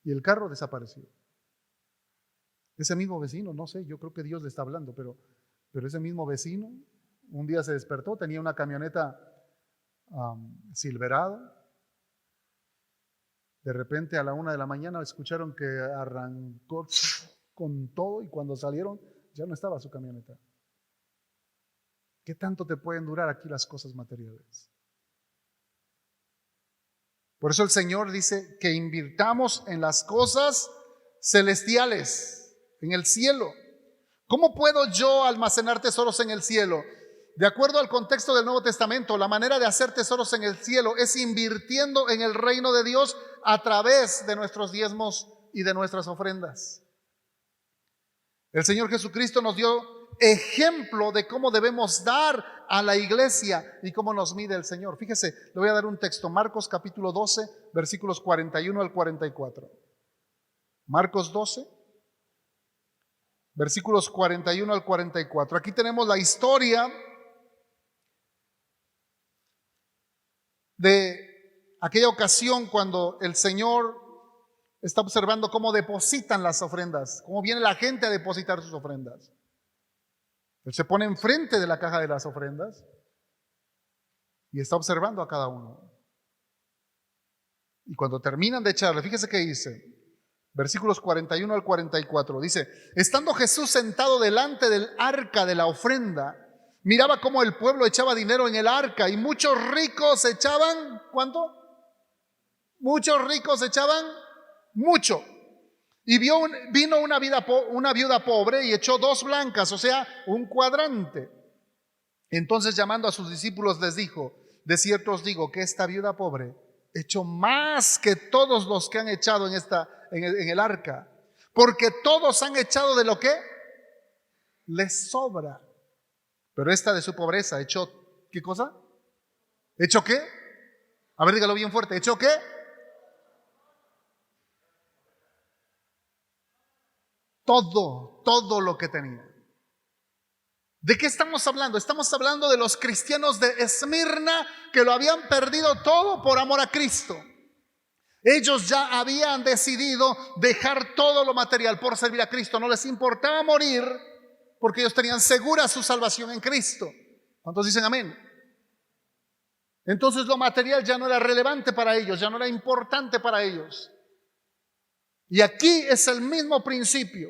Speaker 1: Y el carro desapareció. Ese mismo vecino, no sé, yo creo que Dios le está hablando, pero ese mismo vecino un día se despertó, tenía una camioneta Silverado. De repente a la 1 de la mañana escucharon que arrancó con todo y cuando salieron ya no estaba su camioneta. ¿Qué tanto te pueden durar aquí las cosas materiales? Por eso el Señor dice que invirtamos en las cosas celestiales, en el cielo. ¿Cómo puedo yo almacenar tesoros en el cielo? De acuerdo al contexto del Nuevo Testamento, la manera de hacer tesoros en el cielo es invirtiendo en el reino de Dios a través de nuestros diezmos y de nuestras ofrendas. El Señor Jesucristo nos dio ejemplo de cómo debemos dar a la iglesia y cómo nos mide el Señor. Fíjese, le voy a dar un texto, Marcos capítulo 12, versículos 41 al 44. Marcos 12, versículos 41 al 44. Aquí tenemos la historia de aquella ocasión cuando el Señor está observando cómo depositan las ofrendas, cómo viene la gente a depositar sus ofrendas. Él se pone enfrente de la caja de las ofrendas y está observando a cada uno. Y cuando terminan de echarle, fíjese qué dice, versículos 41 al 44, dice: estando Jesús sentado delante del arca de la ofrenda, miraba cómo el pueblo echaba dinero en el arca y muchos ricos echaban, ¿cuánto? Muchos ricos echaban mucho. Y vino una viuda pobre y echó 2 blancas, o sea, un cuadrante. Entonces, llamando a sus discípulos, les dijo: de cierto os digo que esta viuda pobre echó más que todos los que han echado en el arca, porque todos han echado de lo que les sobra, pero esta de su pobreza echó, ¿qué cosa? ¿Echó qué? A ver, dígalo bien fuerte. ¿Echó qué? Todo lo que tenía. ¿De qué estamos hablando? Estamos hablando de los cristianos de Esmirna que lo habían perdido todo por amor a Cristo. Ellos ya habían decidido dejar todo lo material por servir a Cristo. No les importaba morir porque ellos tenían segura su salvación en Cristo. ¿Cuántos dicen amén? Entonces lo material ya no era relevante para ellos, ya no era importante para ellos. Y aquí es el mismo principio.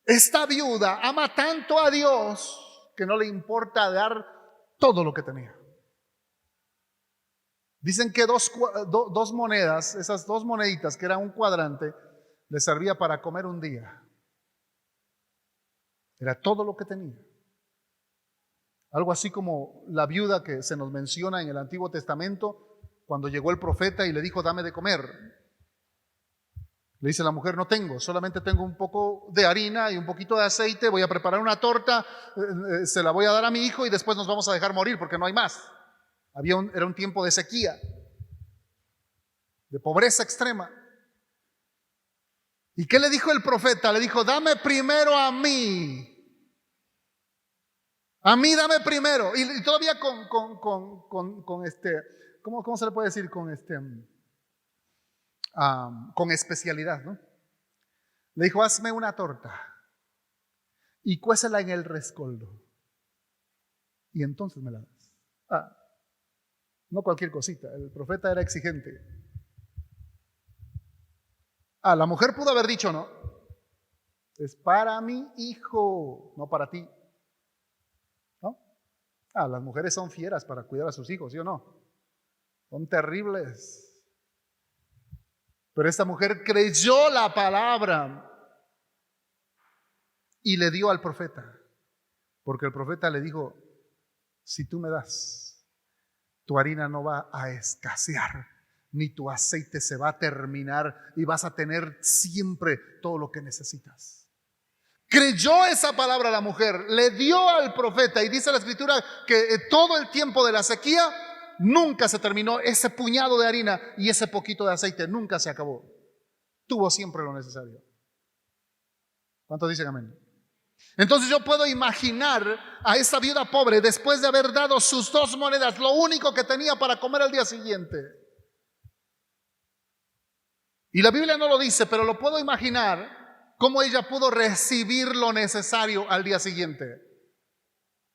Speaker 1: Esta viuda ama tanto a Dios que no le importa dar todo lo que tenía. Dicen que dos monedas, esas dos moneditas que eran un cuadrante, le servía para comer un día. Era todo lo que tenía. Algo así como la viuda que se nos menciona en el Antiguo Testamento, cuando llegó el profeta y le dijo, dame de comer. Le dice la mujer, no tengo, solamente tengo un poco de harina y un poquito de aceite, voy a preparar una torta, se la voy a dar a mi hijo y después nos vamos a dejar morir porque no hay más. Era un tiempo de sequía, de pobreza extrema. ¿Y qué le dijo el profeta? Le dijo, dame primero a mí. A mí dame primero. Y todavía con ¿cómo se le puede decir? Con especialidad, ¿no? Le dijo, hazme una torta y cuésela en el rescoldo y entonces me la das. No cualquier cosita, el profeta era exigente. La mujer pudo haber dicho, no, es para mi hijo, no para ti. ¿No? Las mujeres son fieras para cuidar a sus hijos, ¿sí o no? Son terribles. Pero esta mujer creyó la palabra y le dio al profeta. Porque el profeta le dijo, si tú me das, tu harina no va a escasear, ni tu aceite se va a terminar y vas a tener siempre todo lo que necesitas. Creyó esa palabra la mujer, le dio al profeta y dice la escritura que todo el tiempo de la sequía nunca se terminó ese puñado de harina y ese poquito de aceite, nunca se acabó. Tuvo siempre lo necesario. ¿Cuántos dicen amén? Entonces yo puedo imaginar a esa viuda pobre después de haber dado sus 2 monedas, lo único que tenía para comer al día siguiente. Y la Biblia no lo dice, pero lo puedo imaginar cómo ella pudo recibir lo necesario al día siguiente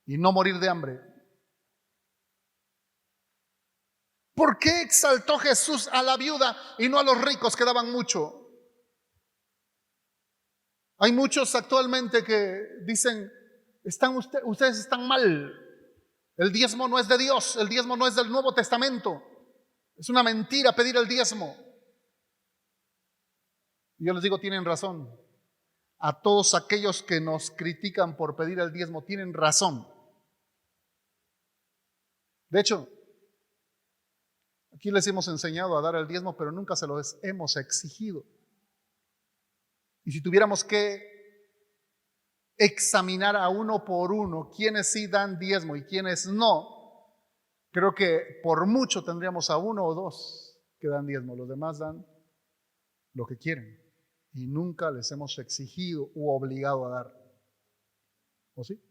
Speaker 1: y no morir de hambre. ¿Por qué exaltó Jesús a la viuda y no a los ricos que daban mucho? Hay muchos actualmente que dicen, ustedes están mal. El diezmo no es de Dios, el diezmo no es del Nuevo Testamento. Es una mentira pedir el diezmo. Y yo les digo, tienen razón. A todos aquellos que nos critican por pedir el diezmo, tienen razón. De hecho, aquí les hemos enseñado a dar el diezmo, pero nunca se los hemos exigido. Y si tuviéramos que examinar a uno por uno quiénes sí dan diezmo y quiénes no, creo que por mucho tendríamos a 1 o 2 que dan diezmo. Los demás dan lo que quieren y nunca les hemos exigido u obligado a dar. ¿O sí?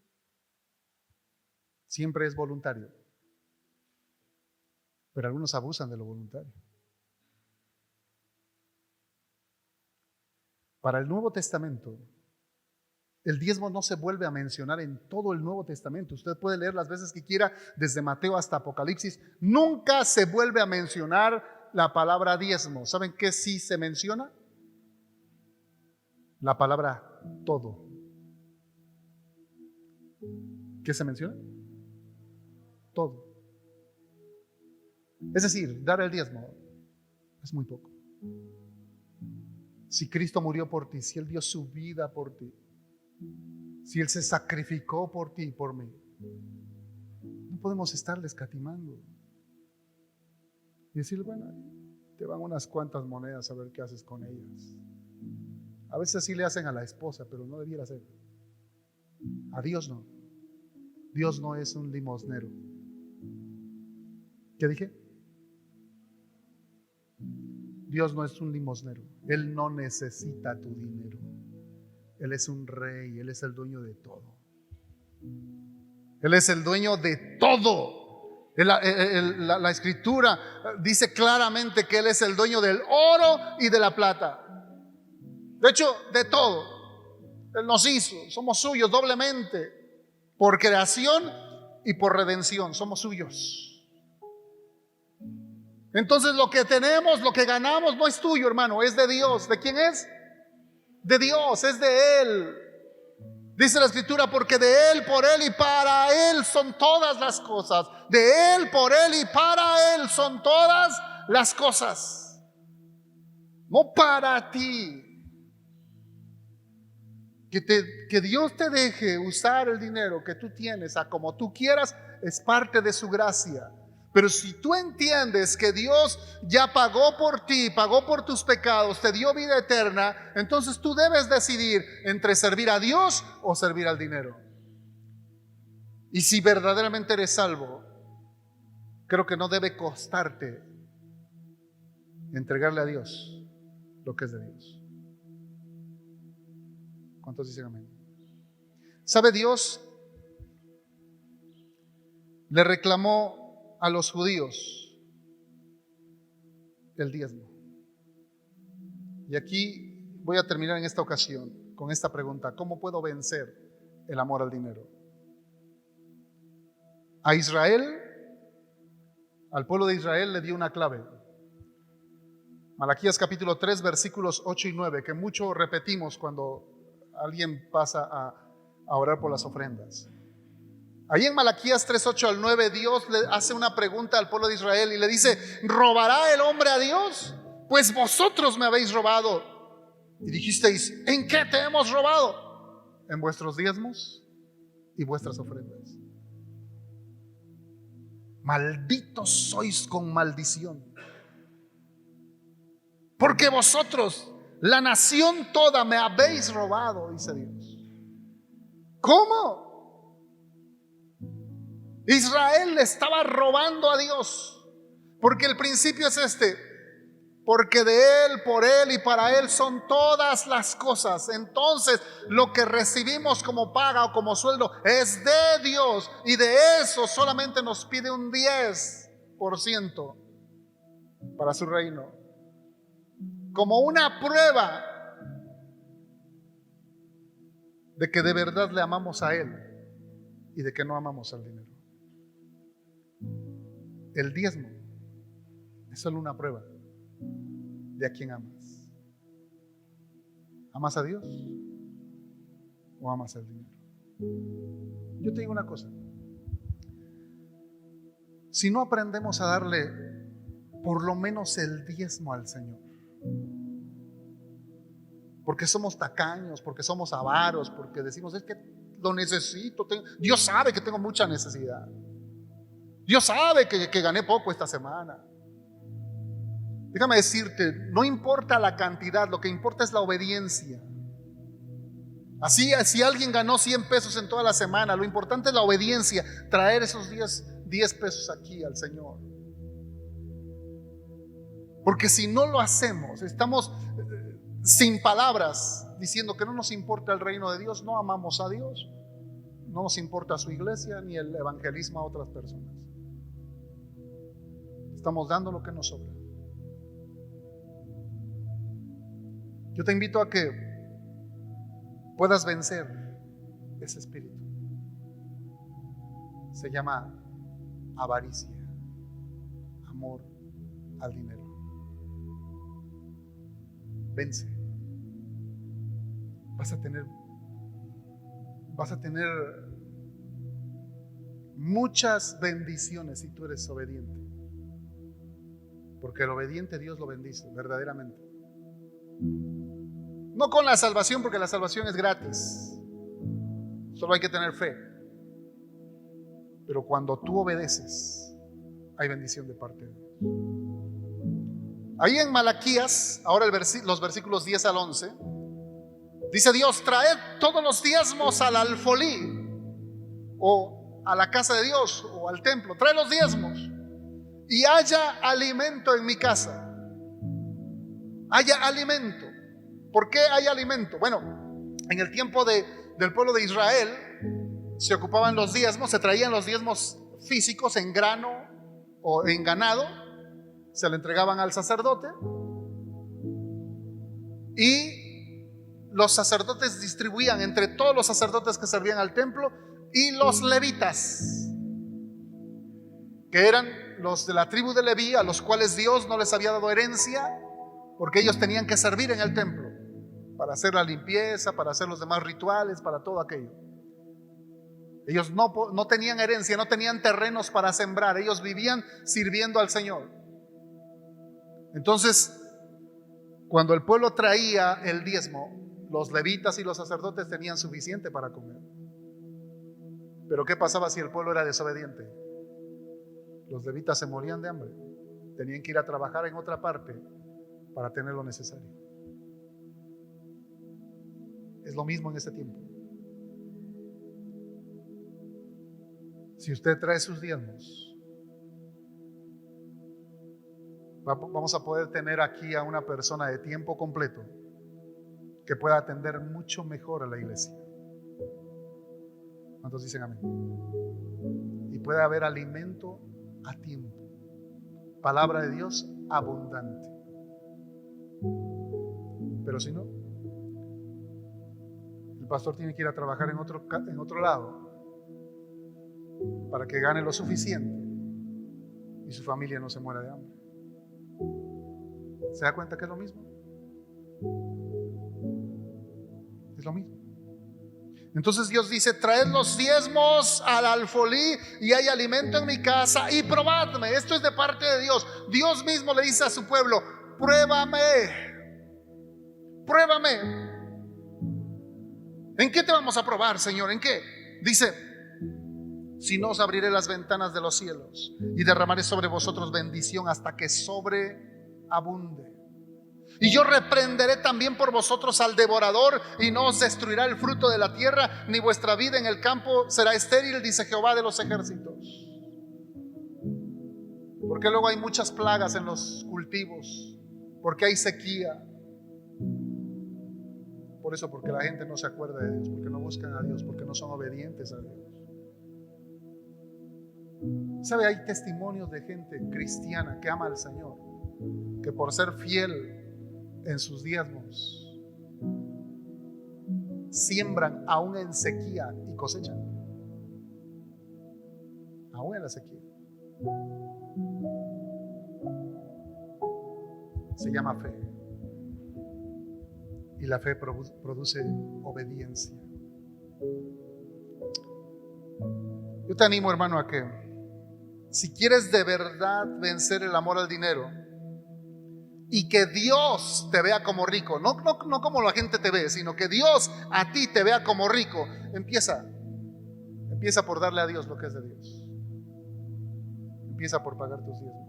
Speaker 1: Siempre es voluntario. Pero algunos abusan de lo voluntario. Para el Nuevo Testamento, el diezmo no se vuelve a mencionar en todo el Nuevo Testamento. Usted puede leer las veces que quiera, desde Mateo hasta Apocalipsis. Nunca se vuelve a mencionar la palabra diezmo. ¿Saben qué sí se menciona? La palabra todo. ¿Qué se menciona? Todo. Es decir, dar el diezmo es muy poco. Si Cristo murió por ti, si Él dio su vida por ti, si Él se sacrificó por ti y por mí, no podemos estarle escatimando y decir, bueno, te van unas cuantas monedas a ver qué haces con ellas. A veces sí le hacen a la esposa, pero no debiera ser. A Dios no. Dios no es un limosnero. ¿Qué dije? Dios no es un limosnero. Él no necesita tu dinero. Él es un rey. Él es el dueño de todo. Él es el dueño de todo. La escritura dice claramente que Él es el dueño del oro y de la plata. De hecho, de todo. Él nos hizo. Somos suyos doblemente. Por creación y por redención. Somos suyos. Entonces lo que tenemos, lo que ganamos no es tuyo, hermano, es de Dios. ¿De quién es? De Dios, es de Él. Dice la escritura, porque de Él, por Él y para Él son todas las cosas. De Él, por Él y para Él son todas las cosas. No para ti. Que Dios te deje usar el dinero que tú tienes a como tú quieras es parte de su gracia. Pero si tú entiendes que Dios ya pagó por ti, pagó por tus pecados, te dio vida eterna, entonces tú debes decidir entre servir a Dios o servir al dinero. Y si verdaderamente eres salvo, creo que no debe costarte entregarle a Dios lo que es de Dios. ¿Cuántos dicen amén? ¿Sabe? Dios le reclamó a los judíos el diezmo. Y aquí voy a terminar en esta ocasión con esta pregunta: ¿cómo puedo vencer el amor al dinero? A Israel, al pueblo de Israel le dio una clave. Malaquías capítulo 3 versículos 8 y 9, que mucho repetimos cuando alguien pasa a orar por las ofrendas. Ahí en Malaquías 3, 8 al 9, Dios le hace una pregunta al pueblo de Israel y le dice: ¿robará el hombre a Dios? Pues vosotros me habéis robado. Y dijisteis: ¿en qué te hemos robado? En vuestros diezmos y vuestras ofrendas. Malditos sois con maldición, porque vosotros, la nación toda, me habéis robado, dice Dios. ¿Cómo? Israel le estaba robando a Dios, porque el principio es este: porque de Él, por Él y para Él son todas las cosas. Entonces lo que recibimos como paga o como sueldo es de Dios, y de eso solamente nos pide un 10% para su reino, como una prueba de que de verdad le amamos a Él y de que no amamos al dinero. El diezmo es solo una prueba de a quién amas. ¿Amas a Dios o amas al dinero? Yo te digo una cosa: si no aprendemos a darle por lo menos el diezmo al Señor, porque somos tacaños, porque somos avaros, porque decimos: es que lo necesito, Dios sabe que tengo mucha necesidad, Dios sabe que gané poco esta semana. Déjame decirte, no importa la cantidad, lo que importa es la obediencia. Así, si alguien ganó 100 pesos en toda la semana, lo importante es la obediencia, traer esos 10 pesos aquí al Señor. Porque si no lo hacemos, estamos sin palabras diciendo que no nos importa el reino de Dios, no amamos a Dios, no nos importa su iglesia ni el evangelismo a otras personas. Estamos dando lo que nos sobra. Yo te invito a que puedas vencer ese espíritu. Se llama avaricia, amor al dinero. Vence. Vas a tener muchas bendiciones si tú eres obediente, porque el obediente Dios lo bendice verdaderamente. No con la salvación, porque la salvación es gratis, solo hay que tener fe. Pero cuando tú obedeces, hay bendición de parte de Dios. Ahí en Malaquías, ahora los versículos 10 al 11, dice Dios: traed todos los diezmos al alfolí, o a la casa de Dios, o al templo. Trae los diezmos y haya alimento en mi casa. haya alimento. ¿Por qué hay alimento? Bueno, en el tiempo del pueblo de Israel se ocupaban los diezmos, se traían los diezmos físicos en grano o en ganado, se le entregaban al sacerdote y los sacerdotes distribuían entre todos los sacerdotes que servían al templo y los levitas, que eran los de la tribu de Leví, a los cuales Dios no les había dado herencia, porque ellos tenían que servir en el templo para hacer la limpieza, para hacer los demás rituales, para todo aquello. Ellos no tenían herencia, no tenían terrenos para sembrar, ellos vivían sirviendo al Señor. Entonces, cuando el pueblo traía el diezmo, los levitas y los sacerdotes tenían suficiente para comer. Pero ¿qué pasaba si el pueblo era desobediente? Los levitas se morían de hambre, tenían que ir a trabajar en otra parte para tener lo necesario. Es lo mismo en este tiempo. Si usted trae sus diezmos, vamos a poder tener aquí a una persona de tiempo completo que pueda atender mucho mejor a la iglesia. ¿Cuántos dicen amén? Y puede haber alimento a tiempo, palabra de Dios abundante. Pero si no, el pastor tiene que ir a trabajar en otro lado para que gane lo suficiente y su familia no se muera de hambre. ¿Se da cuenta que es lo mismo? Es lo mismo. Entonces Dios dice: traed los diezmos al alfolí y hay alimento en mi casa y probadme. Esto es de parte de Dios. Dios mismo le dice a su pueblo: pruébame. Pruébame. ¿En qué te vamos a probar, Señor? ¿En qué? Dice: si no, os abriré las ventanas de los cielos y derramaré sobre vosotros bendición hasta que sobreabunde. Y yo reprenderé también por vosotros al devorador, y no os destruirá el fruto de la tierra, ni vuestra vida en el campo será estéril, dice Jehová de los ejércitos. Porque luego hay muchas plagas en los cultivos, porque hay sequía. Por eso, porque la gente no se acuerda de Dios, porque no buscan a Dios, porque no son obedientes a Dios. ¿Sabe? Hay testimonios de gente cristiana que ama al Señor, que por ser fiel en sus diezmos siembran aún en sequía y cosechan, aún en la sequía. Se llama fe, y la fe produce obediencia. Yo te animo, hermano, a que si quieres de verdad vencer el amor al dinero y que Dios te vea como rico, no como la gente te ve, sino que Dios a ti te vea como rico, empieza por darle a Dios lo que es de Dios. Empieza por pagar tus diezmos.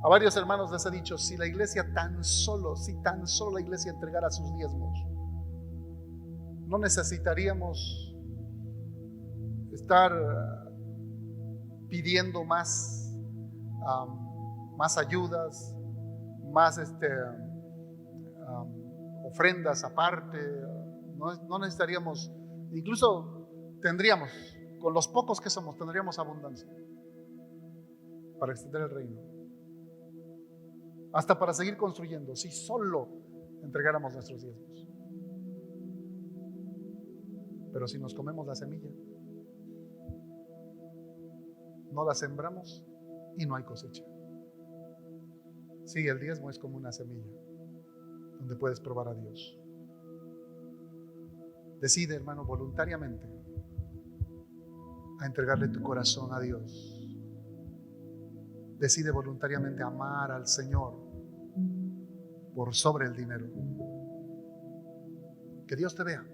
Speaker 1: A varios hermanos les he dicho: si la iglesia tan solo la iglesia entregara sus diezmos, no necesitaríamos estar pidiendo más ayudas, más ofrendas aparte. No necesitaríamos, incluso tendríamos, con los pocos que somos, tendríamos abundancia para extender el reino, hasta para seguir construyendo, si solo entregáramos nuestros diezmos. Pero si nos comemos la semilla, no la sembramos y no hay cosecha. Sí, el diezmo es como una semilla donde puedes probar a Dios. Decide, hermano, voluntariamente a entregarle tu corazón a Dios. Decide voluntariamente amar al Señor por sobre el dinero. Que Dios te vea,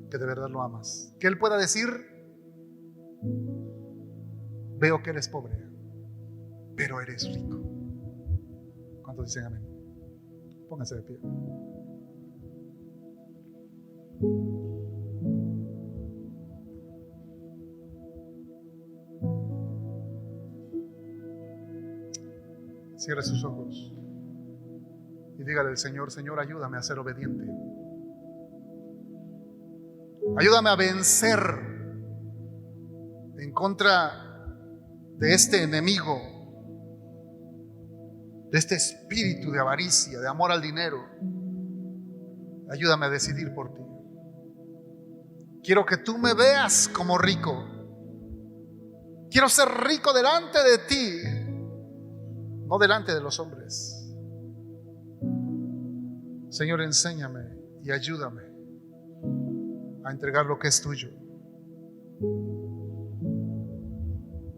Speaker 1: que de verdad lo amas, que Él pueda decir: veo que eres pobre, pero eres rico. ¿Cuántos dicen amén? Pónganse de pie. Cierre sus ojos. y dígale al Señor: Señor, ayúdame a ser obediente. Ayúdame a vencer en contra de este enemigo, de este espíritu de avaricia, de amor al dinero. Ayúdame a decidir por ti. Quiero que tú me veas como rico. Quiero ser rico delante de ti, no delante de los hombres. Señor, enséñame y ayúdame a entregar lo que es tuyo.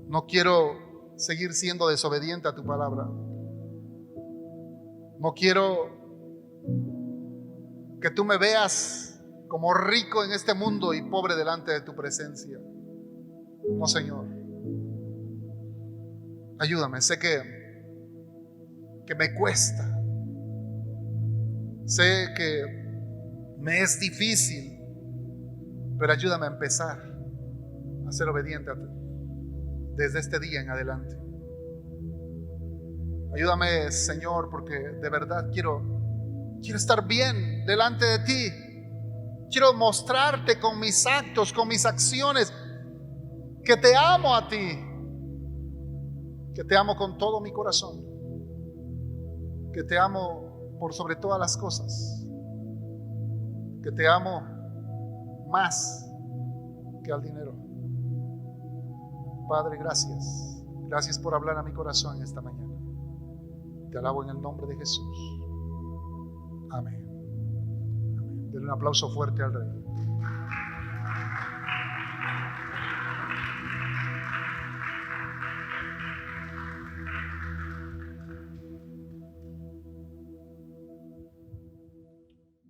Speaker 1: No quiero seguir siendo desobediente a tu palabra. No quiero que tú me veas como rico en este mundo y pobre delante de tu presencia. No, Señor. Ayúdame. Sé que me cuesta. Sé que me es difícil, pero ayúdame a empezar a ser obediente a ti desde este día en adelante. Ayúdame, Señor, porque de verdad quiero estar bien delante de ti. Quiero mostrarte con mis actos, con mis acciones, que te amo a ti, que te amo con todo mi corazón, que te amo por sobre todas las cosas, que te amo más que al dinero. Padre, gracias. Gracias por hablar a mi corazón esta mañana. Te alabo en el nombre de Jesús. Amén. Amén. Denle un aplauso fuerte al Rey.